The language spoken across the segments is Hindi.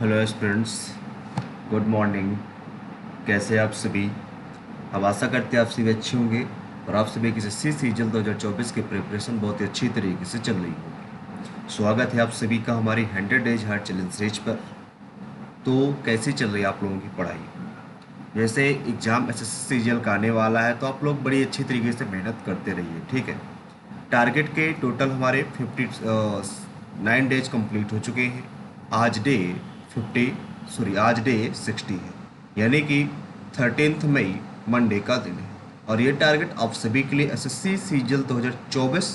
Hello students, good morning. कैसे हैं आप सभी? अब आशा करते हैं आप सभी अच्छे होंगे और आप सभी की एसएससी सीजन 2024 की प्रिपरेशन बहुत ही अच्छी तरीके से चल रही होगी। स्वागत है आप सभी का हमारी 100 डेज हार्ड चैलेंज सीरीज पर। तो कैसी चल रही है आप लोगों की पढ़ाई? जैसे एग्ज़ाम एसएससी सीजन का आने वाला है तो आप लोग बड़ी अच्छी तरीके से मेहनत करते रहिए, ठीक है। टारगेट के टोटल हमारे 9 डेज कंप्लीट हो चुके हैं। आज डे 60 है, यानी कि 13 मई मंडे का दिन है। और ये टारगेट आप सभी के लिए एसएससी सीजल 2024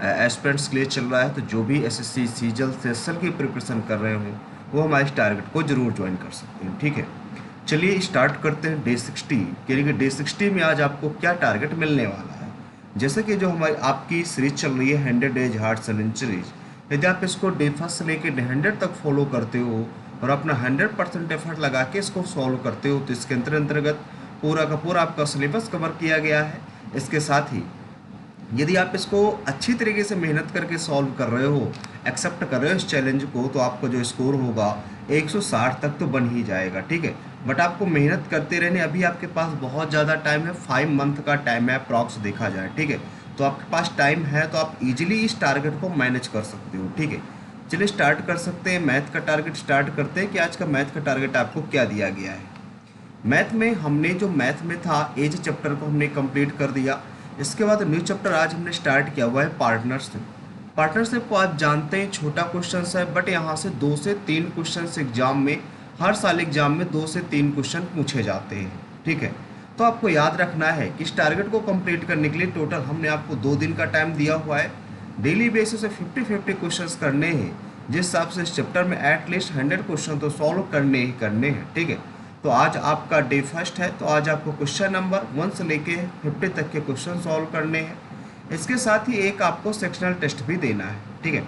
एस्पिरेंट्स के लिए चल रहा है। तो जो भी एसएससी सीजल सेशन की प्रिपरेशन कर रहे हो वो हमारे इस टारगेट को जरूर ज्वाइन कर सकते हैं, ठीक है। चलिए स्टार्ट करते हैं डे 60 यानी कि डे 60 में आज आपको क्या टारगेट मिलने वाला है। जैसे कि जो हमारी आपकी सीरीज चल रही है 100 डेज हार्ड चैलेंज सीरीज, यदि आप इसको डे फर्स्ट से लेकर डे 100 तक फॉलो करते हो और अपना 100% एफर्ट लगा के इसको सॉल्व करते हो तो इसके अंतर्गत पूरा का पूरा आपका सिलेबस कवर किया गया है। इसके साथ ही यदि आप इसको अच्छी तरीके से मेहनत करके सॉल्व कर रहे हो, एक्सेप्ट कर रहे हो इस चैलेंज को, तो आपका जो स्कोर होगा 160 तक तो बन ही जाएगा, ठीक है। बट आपको मेहनत करते रहने, अभी आपके पास बहुत ज़्यादा टाइम है, 5 मंथ का टाइम है अप्रॉक्स देखा जाए, ठीक है। तो आपके पास टाइम है तो आप इजीली इस टारगेट को मैनेज कर सकते हो, ठीक है। चलिए स्टार्ट कर सकते हैं। मैथ का टारगेट स्टार्ट करते हैं कि आज का मैथ का टारगेट आपको क्या दिया गया है। मैथ में हमने जो मैथ में था एज चैप्टर को हमने कंप्लीट कर दिया। इसके बाद न्यू चैप्टर आज हमने स्टार्ट किया हुआ है पार्टनरशिप। पार्टनरशिप को आप जानते हैं छोटा क्वेश्चन है, बट यहाँ से 2 से 3 क्वेश्चन एग्जाम में, हर साल एग्जाम में 2 से 3 क्वेश्चन पूछे जाते हैं, ठीक है। तो आपको याद रखना है कि इस टारगेट को कंप्लीट करने के लिए टोटल हमने आपको 2 दिन का टाइम दिया हुआ है। डेली बेसिस से 50-50 क्वेश्चन करने हैं, जिस हिसाब से इस चैप्टर में एटलीस्ट 100 क्वेश्चन तो सॉल्व करने ही करने हैं, ठीक है। तो आज आपका डे फर्स्ट है, तो आज आपको क्वेश्चन नंबर 1 से लेके 50 तक के क्वेश्चन सॉल्व करने हैं। इसके साथ ही एक आपको सेक्शनल टेस्ट भी देना है, ठीक है।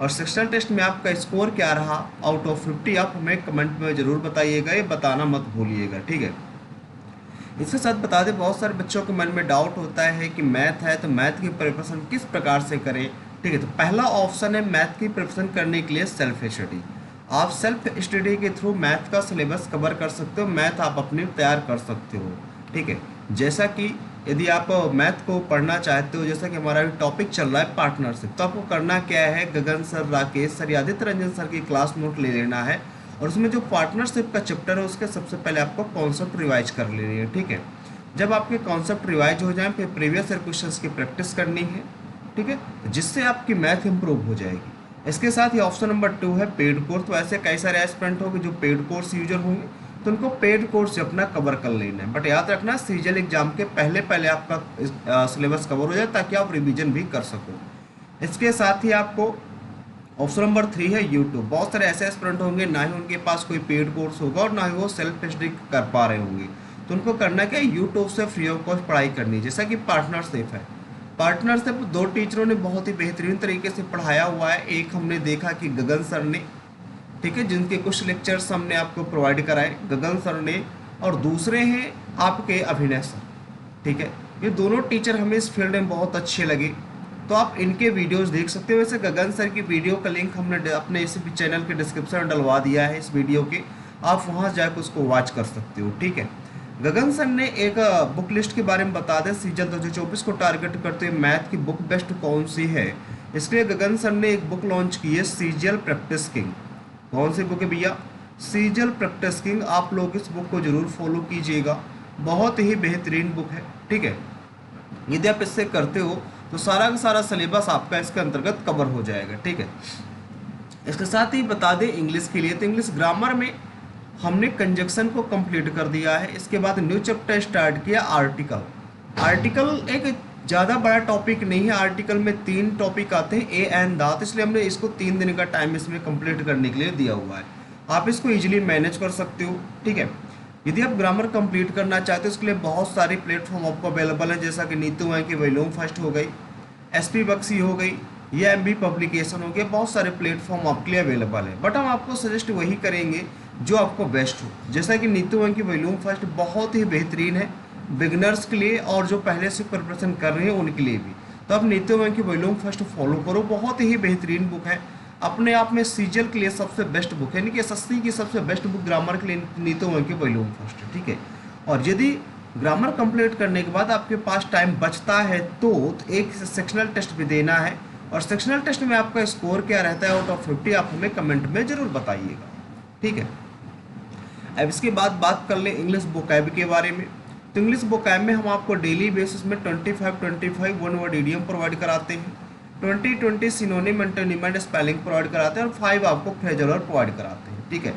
और सेक्शनल टेस्ट में आपका स्कोर क्या रहा आउट ऑफ 50 आप हमें कमेंट में ज़रूर बताइएगा, ये बताना मत भूलिएगा, ठीक है। इसके साथ बता दें, बहुत सारे बच्चों के मन में डाउट होता है कि मैथ है तो मैथ की प्रिपरेशन किस प्रकार से करें, ठीक है। तो पहला ऑप्शन है मैथ की प्रिपरेशन करने के लिए सेल्फ स्टडी। आप सेल्फ स्टडी के थ्रू मैथ का सिलेबस कवर कर सकते हो, मैथ आप अपनी तैयार कर सकते हो, ठीक है। जैसा कि यदि आप मैथ को पढ़ना चाहते हो, जैसा कि हमारा टॉपिक चल रहा है पार्टनरशिप, तो आपको करना क्या है, Gagan sir, Rakesh sir, Aditya Ranjan sir की क्लास नोट ले लेना है और उसमें जो पार्टनरशिप का चैप्टर है उसके सबसे पहले आपको कॉन्सेप्ट रिवाइज कर लेनी है, ठीक है। जब आपके कॉन्सेप्ट रिवाइज हो जाए फिर प्रीवियस ईयर क्वेश्चंस की प्रैक्टिस करनी है, ठीक है, जिससे आपकी मैथ इंप्रूव हो जाएगी। इसके साथ ही ऑप्शन नंबर 2 है पेड कोर्स। तो ऐसे कई सारे एस्पिरेंट होंगे जो पेड कोर्स यूजर होंगे, तो उनको पेड कोर्स से अपना कवर कर लेना है। बट याद रखना सीजल एग्जाम के पहले पहले आपका सिलेबस कवर हो जाए ताकि आप रिवीजन भी कर सको। इसके साथ ही आपको ऑप्शन नंबर 3 है यूट्यूब। बहुत सारे ऐसे एस्पिरेंट होंगे ना ही उनके पास कोई पेड कोर्स होगा और ना ही वो सेल्फ स्टडी कर पा रहे होंगे, तो उनको करना क्या है, यूट्यूब से फ्री ऑफ कॉस्ट पढ़ाई करनी है। जैसा कि पार्टनरशिप है, पार्टनरशिप 2 टीचरों ने बहुत ही बेहतरीन तरीके से पढ़ाया हुआ है। एक हमने देखा कि गगन सर ने, ठीक है, जिनके कुछ लेक्चर्स हमने आपको प्रोवाइड कराए गगन सर ने, और दूसरे हैं आपके अभिनय सर, ठीक है। ये दोनों टीचर हमें इस फील्ड में बहुत अच्छे लगे, तो आप इनके वीडियोस देख सकते हो। वैसे गगन सर की वीडियो का लिंक हमने अपने इस चैनल के डिस्क्रिप्शन में डलवा दिया है इस वीडियो के, आप वहाँ जाकर उसको वॉच कर सकते हो, ठीक है। गगन सर ने एक बुक लिस्ट के बारे में बता दें, सीजन 2024 को टारगेट करते हुए मैथ की बुक बेस्ट कौन सी है। इसके लिए गगन सर ने एक बुक लॉन्च की है, सीजल प्रैक्टिस किंग। कौन सी बुक है भैया, सीजल प्रैक्टिस किंग। आप लोग इस बुक को जरूर फॉलो कीजिएगा, बहुत ही बेहतरीन बुक है, ठीक है। यदि आप इससे करते हो तो सारा का सारा सिलेबस आपका इसके अंतर्गत कवर हो जाएगा, ठीक है। इसके साथ ही बता दें इंग्लिश के लिए, तो इंग्लिश ग्रामर में हमने कंजक्शन को कंप्लीट कर दिया है। इसके बाद न्यू चैप्टर स्टार्ट किया आर्टिकल। आर्टिकल एक ज़्यादा बड़ा टॉपिक नहीं है, आर्टिकल में 3 टॉपिक आते हैं, ए एंड द, तो इसलिए हमने इसको 3 दिन का टाइम इसमें कंप्लीट करने के लिए दिया हुआ है। आप इसको इजीली मैनेज कर सकते हो, ठीक है। यदि आप ग्रामर कंप्लीट करना चाहते हो उसके लिए बहुत सारे प्लेटफॉर्म आपको अवेलेबल है, जैसा कि नीतू है कि वॉल्यूम फर्स्ट हो गई, एसपी बक्सी हो गई, या एमबी पब्लिकेशन हो गया, बहुत सारे प्लेटफॉर्म आपके लिए अवेलेबल है। बट हम आपको सजेस्ट वही करेंगे जो आपको बेस्ट हो। जैसा कि नीतू है कि वॉल्यूम फर्स्ट बहुत ही बेहतरीन है बिगनर्स के लिए और जो पहले से प्रिपरेशन कर रहे हैं उनके लिए भी। तो आप नीतू है कि वॉल्यूम फर्स्ट फॉलो करो, बहुत ही बेहतरीन बुक है। अपने आप में सीजल के लिए सबसे बेस्ट बुक है, यानी कि एसएससी की सबसे बेस्ट बुक ग्रामर के लिए नीतो के वॉल्यूम फर्स्ट है, ठीक है। और यदि ग्रामर कंप्लीट करने के बाद आपके पास टाइम बचता है तो एक सेक्शनल टेस्ट भी देना है, और सेक्शनल टेस्ट में आपका स्कोर क्या रहता है आउट ऑफ 50 आप हमें कमेंट में जरूर बताइएगा, ठीक है। अब इसके बाद बात कर लें इंग्लिश वोकैब के बारे में। तो इंग्लिश वोकैब में हम आपको डेली बेसिस में 25 वन वर्ड इडियम प्रोवाइड कराते हैं, 20 synonym antonym and spelling provide कराते हैं, और 5 आपको फ्रेजल वर्ड प्रोवाइड कराते हैं, ठीक है।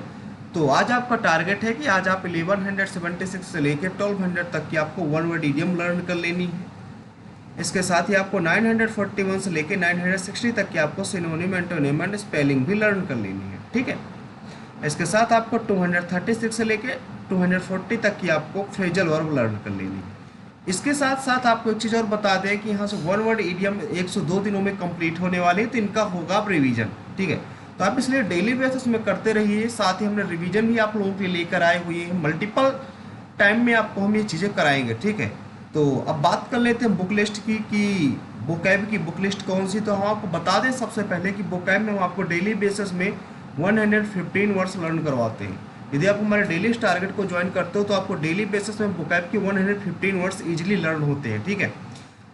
तो आज आपका टारगेट है कि आज आप 1176 से लेकर 1200 तक की आपको वन वर्ड इडियम लर्न कर लेनी है। इसके साथ ही आपको 941 से लेकर 960 तक की आपको सिनोनिम एंटोनिम एंड स्पेलिंग भी लर्न कर लेनी है, ठीक है। इसके साथ आपको 236 से लेकर 240 तक की आपको फ्रेजल वर्ब लर्न कर लेनी है। इसके साथ साथ आपको एक चीज़ और बता दें कि यहाँ से वन वर्ड इडियम 102 दिनों में कंप्लीट होने वाली है, तो इनका होगा अब रिवीजन, ठीक है। तो आप इसलिए डेली बेसिस में करते रहिए, साथ ही हमने रिवीजन भी आप लोगों के लिए लेकर आए हुए हैं, मल्टीपल टाइम में आपको हम ये चीज़ें कराएंगे, ठीक है। तो अब बात कर लेते हैं बुक लिस्ट की कि वोकैब की बुक लिस्ट कौन सी। तो हम आपको बता दें सबसे पहले कि वोकैब में हम आपको डेली बेसिस में 115 वर्ड्स लर्न करवाते हैं। यदि आप हमारे डेली टारगेट को ज्वाइन करते हो तो आपको डेली बेसिस में वोकैब के 115 वर्ड्स इजीली लर्न होते हैं, ठीक है।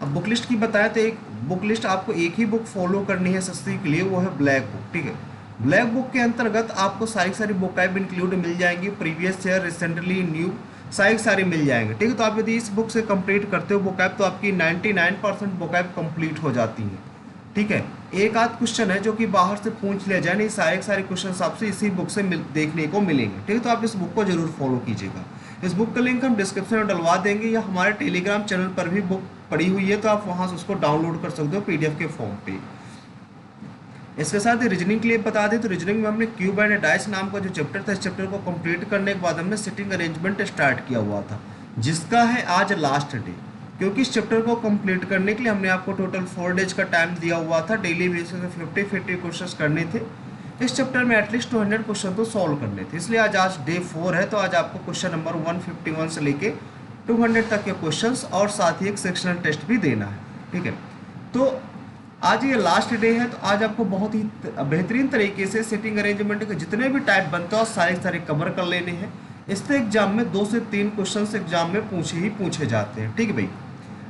अब बुक लिस्ट की बताएं तो एक बुक लिस्ट आपको एक ही बुक फॉलो करनी है एसएससी के लिए, वो है ब्लैक बुक, ठीक है। ब्लैक बुक के अंतर्गत आपको सारी वोकैब इंक्लूड मिल जाएंगी, प्रीवियस ईयर, रिसेंटली, न्यू, सारी मिल जाएंगे, ठीक है। तो आप यदि इस बुक से कंप्लीट करते हो वोकैब तो आपकी 99% वोकैब कंप्लीट हो जाती है, ठीक है। एक आध क्वेश्चन है जो कि बाहर से पूछ लिया जाए, नहीं सारे क्वेश्चन आपसे इसी बुक से देखने को मिलेंगे, ठीक है। तो आप इस बुक को जरूर फॉलो कीजिएगा। इस बुक का लिंक हम डिस्क्रिप्शन में डलवा देंगे, या हमारे टेलीग्राम चैनल पर भी बुक पड़ी हुई है, तो आप वहाँ से उसको डाउनलोड कर सकते हो PDF के फॉर्म पे। इसके साथ ही रीजनिंग के लिए बता दें तो रीजनिंग में हमने क्यूब एंड डाइस नाम का जो चैप्टर था, इस चैप्टर को कंप्लीट करने के बाद हमने सिटिंग अरेंजमेंट स्टार्ट किया हुआ था, जिसका है आज लास्ट डे, क्योंकि इस चैप्टर को कंप्लीट करने के लिए हमने आपको टोटल 4 डेज का टाइम दिया हुआ था। डेली बेसिस पे 50 क्वेश्चन करने थे इस चैप्टर में, एटलीस्ट 200 क्वेश्चन तो सॉल्व करने थे, इसलिए आज डे 4 है। तो आज आपको क्वेश्चन नंबर 151 से लेके 200 तक के क्वेश्चंस और साथ ही एक सेक्शनल टेस्ट भी देना है, ठीक है। तो आज ये लास्ट डे है, तो आज आपको बहुत ही बेहतरीन तरीके से सेटिंग अरेंजमेंट के जितने भी टाइप बनते हैं सारे कवर कर लेने हैं। इससे एग्जाम में 2 से 3 क्वेश्चन एग्जाम में पूछे जाते हैं, ठीक है भाई।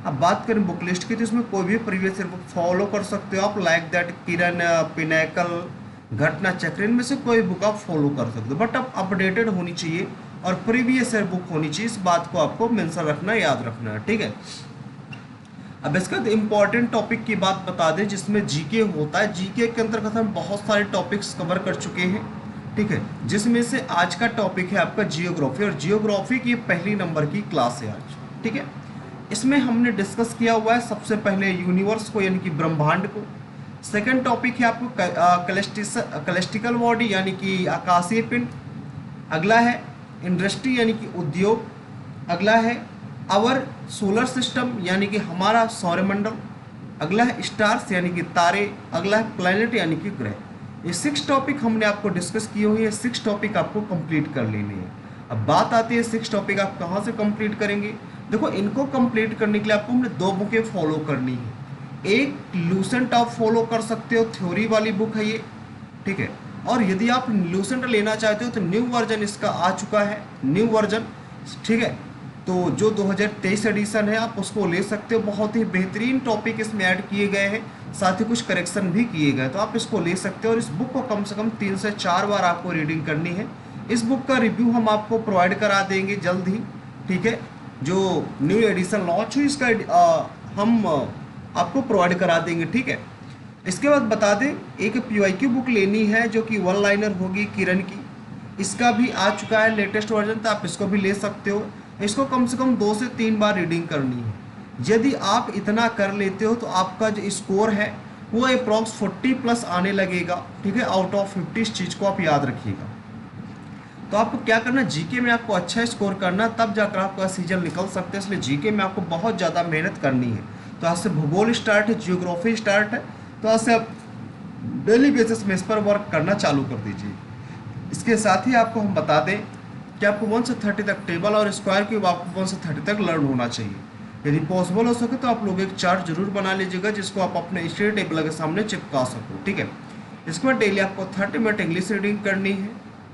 अब बात करें बुक लिस्ट की, तो इसमें कोई भी प्रीवियस ईयर बुक फॉलो कर सकते हो आप, लाइक दैट किरण, पिनाकल, घटना चक्र, इनमें से कोई बुक आप फॉलो कर सकते हो, बट अब अपडेटेड होनी चाहिए और प्रीवियस ईयर बुक होनी चाहिए, इस बात को आपको मेंशन रखना, याद रखना है, ठीक है। अब इसका इम्पॉर्टेंट टॉपिक की बात बता दें जिसमें जीके होता है। जीके के अंतर्गत हम बहुत सारे टॉपिक्स कवर कर चुके हैं, ठीक है, जिसमें से आज का टॉपिक है आपका जियोग्राफी, और जियोग्राफी की पहली नंबर की क्लास है आज, ठीक है। इसमें हमने डिस्कस किया हुआ है सबसे पहले यूनिवर्स को, यानी कि ब्रह्मांड को। सेकंड टॉपिक है आपको कैलेस्टिकल बॉडी, यानी कि आकाशीय पिंड। अगला है इंडस्ट्री, यानी कि उद्योग। अगला है आवर सोलर सिस्टम, यानी कि हमारा सौरमंडल। अगला है स्टार्स, यानी कि तारे। अगला है प्लैनेट, यानी कि ग्रह। ये 6 टॉपिक हमने आपको डिस्कस किए हुए हैं, 6 टॉपिक आपको कंप्लीट कर लेने हैं। अब बात आती है 6 टॉपिक आप कहाँ से कंप्लीट करेंगे। देखो, इनको कंप्लीट करने के लिए आपको हमने 2 बुकें फॉलो करनी है। एक लूसेंट आप फॉलो कर सकते हो, थ्योरी वाली बुक है ये, ठीक है। और यदि आप लूसेंट लेना चाहते हो तो न्यू वर्जन इसका आ चुका है, न्यू वर्जन, ठीक है। तो जो 2023 एडिशन है आप उसको ले सकते हो, बहुत ही बेहतरीन टॉपिक इसमें ऐड किए गए हैं, साथ ही कुछ करेक्शन भी किए गए, तो आप इसको ले सकते हो। और इस बुक को कम से कम 3 से 4 बार आपको रीडिंग करनी है। इस बुक का रिव्यू हम आपको प्रोवाइड करा देंगे जल्द ही, ठीक है। जो न्यू एडिशन लॉन्च हुई इसका हम आपको प्रोवाइड करा देंगे, ठीक है। इसके बाद बता दें एक PYQ बुक लेनी है जो कि 1 लाइनर होगी किरण की, इसका भी आ चुका है लेटेस्ट वर्जन, तो आप इसको भी ले सकते हो। इसको कम से कम 2 से 3 बार रीडिंग करनी है। यदि आप इतना कर लेते हो तो आपका जो स्कोर है वो अप्रॉक्स 40+ आने लगेगा, ठीक है, आउट ऑफ 50। इस चीज़ को आप याद रखिएगा। तो आपको क्या करना, जीके में आपको अच्छा स्कोर करना, तब जाकर आपका सीजन निकल सकते हैं, इसलिए जीके में आपको बहुत ज़्यादा मेहनत करनी है। तो आज से भूगोल स्टार्ट है, जियोग्राफी स्टार्ट है, तो आज से आप डेली बेसिस में इस पर वर्क करना चालू कर दीजिए। इसके साथ ही आपको हम बता दें कि आपको 1 से 30 तक टेबल और स्क्वायर क्यूब आपको 1 से 30 तक लर्न होना चाहिए। यदि पॉसिबल हो सके तो आप लोग एक चार्ट जरूर बना लीजिएगा जिसको आप अपने स्टडी टेबल के सामने चिपका सको, ठीक है। इसके बाद डेली आपको 30 मिनट इंग्लिश रीडिंग करनी है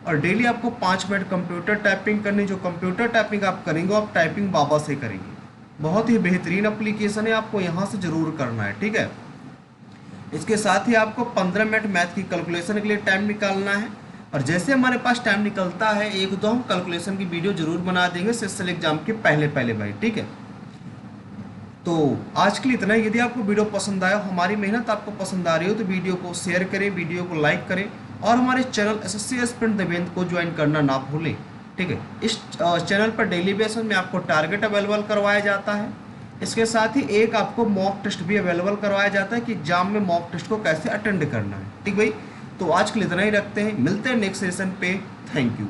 और डेली आपको 5 मिनट कंप्यूटर टाइपिंग करनी। जो कंप्यूटर टाइपिंग आप करेंगे आप टाइपिंग बाबा से करेंगे। बहुत ही बेहतरीन एप्लीकेशन है, आपको यहाँ से ज़रूर करना है, ठीक है। इसके साथ ही आपको 15 मिनट मैथ की कैलकुलेशन के लिए टाइम निकालना है और जैसे हमारे पास टाइम निकलता है एक दो हम कैलकुलेशन की वीडियो जरूर बना देंगे सेशनल एग्जाम के पहले भाई, ठीक है। तो आज के लिए इतना ही। यदि आपको वीडियो पसंद आया, हमारी मेहनत आपको पसंद आ रही हो तो वीडियो को शेयर करें, वीडियो को लाइक करें और हमारे चैनल एसएससी एस्पिरेंट देवेंद्र को ज्वाइन करना ना भूलें, ठीक है। इस चैनल पर डेली बेसिस में आपको टारगेट अवेलेबल करवाया जाता है। इसके साथ ही एक आपको मॉक टेस्ट भी अवेलेबल करवाया जाता है कि एग्जाम में मॉक टेस्ट को कैसे अटेंड करना है, ठीक भाई। तो आज के लिए इतना ही रखते हैं, मिलते हैं नेक्स्ट सेशन पे। Thank you.